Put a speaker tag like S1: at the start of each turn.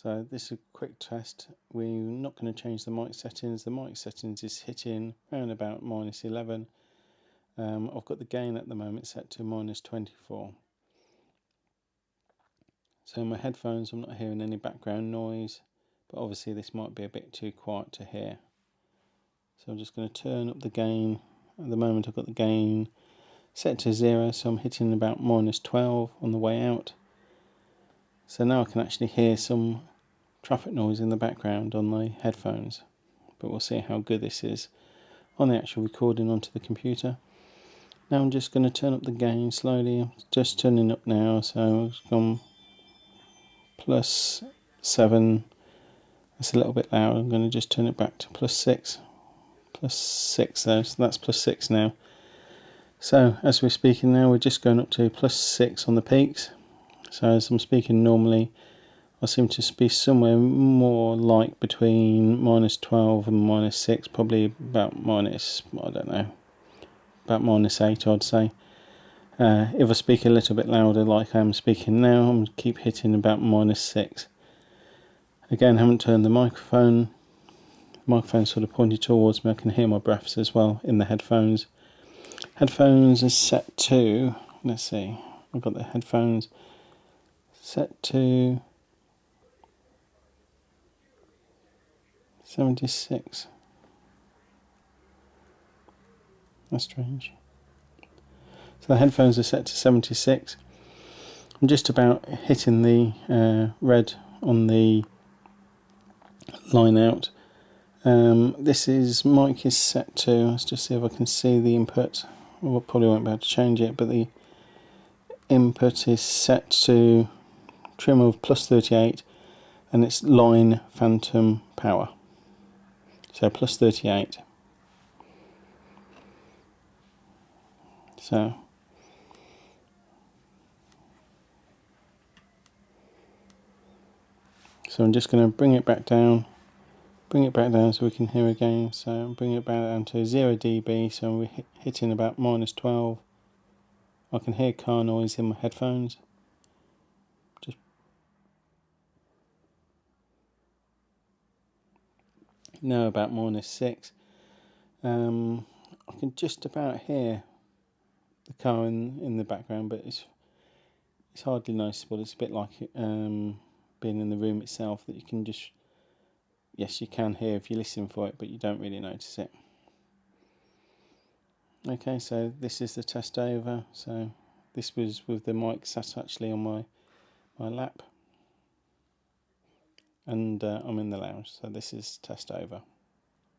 S1: So this is a quick test. We're not going to change the mic settings. The mic settings is hitting around about -11. I've got the gain at the moment set to -24. So my headphones, I'm not hearing any background noise, but obviously this might be a bit too quiet to hear. So I'm just going to turn up the gain. At the moment I've got the gain set to 0, so I'm hitting about -12 on the way out. So now I can actually hear some traffic noise in the background on the headphones, but we'll see how good this is on the actual recording onto the computer. Now I'm just going to turn up the gain slowly. I'm just turning up now, so it's gone +7. That's a little bit loud. I'm going to just turn it back to +6 though, so that's +6 now. So as we're speaking now, we're just going up to +6 on the peaks. So as I'm speaking normally, I seem to be somewhere more like between -12 and -6, probably about I don't know, about -8 I'd say. If I speak a little bit louder like I'm speaking now, I'm keep hitting about -6. Again, I haven't turned the microphone. The microphone's sort of pointed towards me. I can hear my breaths as well in the headphones. Headphones is set to, let's see, I've got the headphones set to 76. That's strange. So the headphones are set to 76. I'm just about hitting the red on the line out. This is mic is set to, let's just see if I can see the input. Well, probably won't be able to change it, but the input is set to trim of +38, and it's line phantom power. So +38. So I'm just going to bring it back down so we can hear again. So bring it back down to 0 dB, so we're hitting about -12. I can hear car noise in my headphones. Just now about -6. I can just about hear the car in the background, but it's hardly noticeable. It's a bit like being in the room itself, that you can just, yes, you can hear if you listen for it, but you don't really notice it. Okay, so this is the test over. So this was with the mic sat actually on my lap, and I'm in the lounge. So this is test over.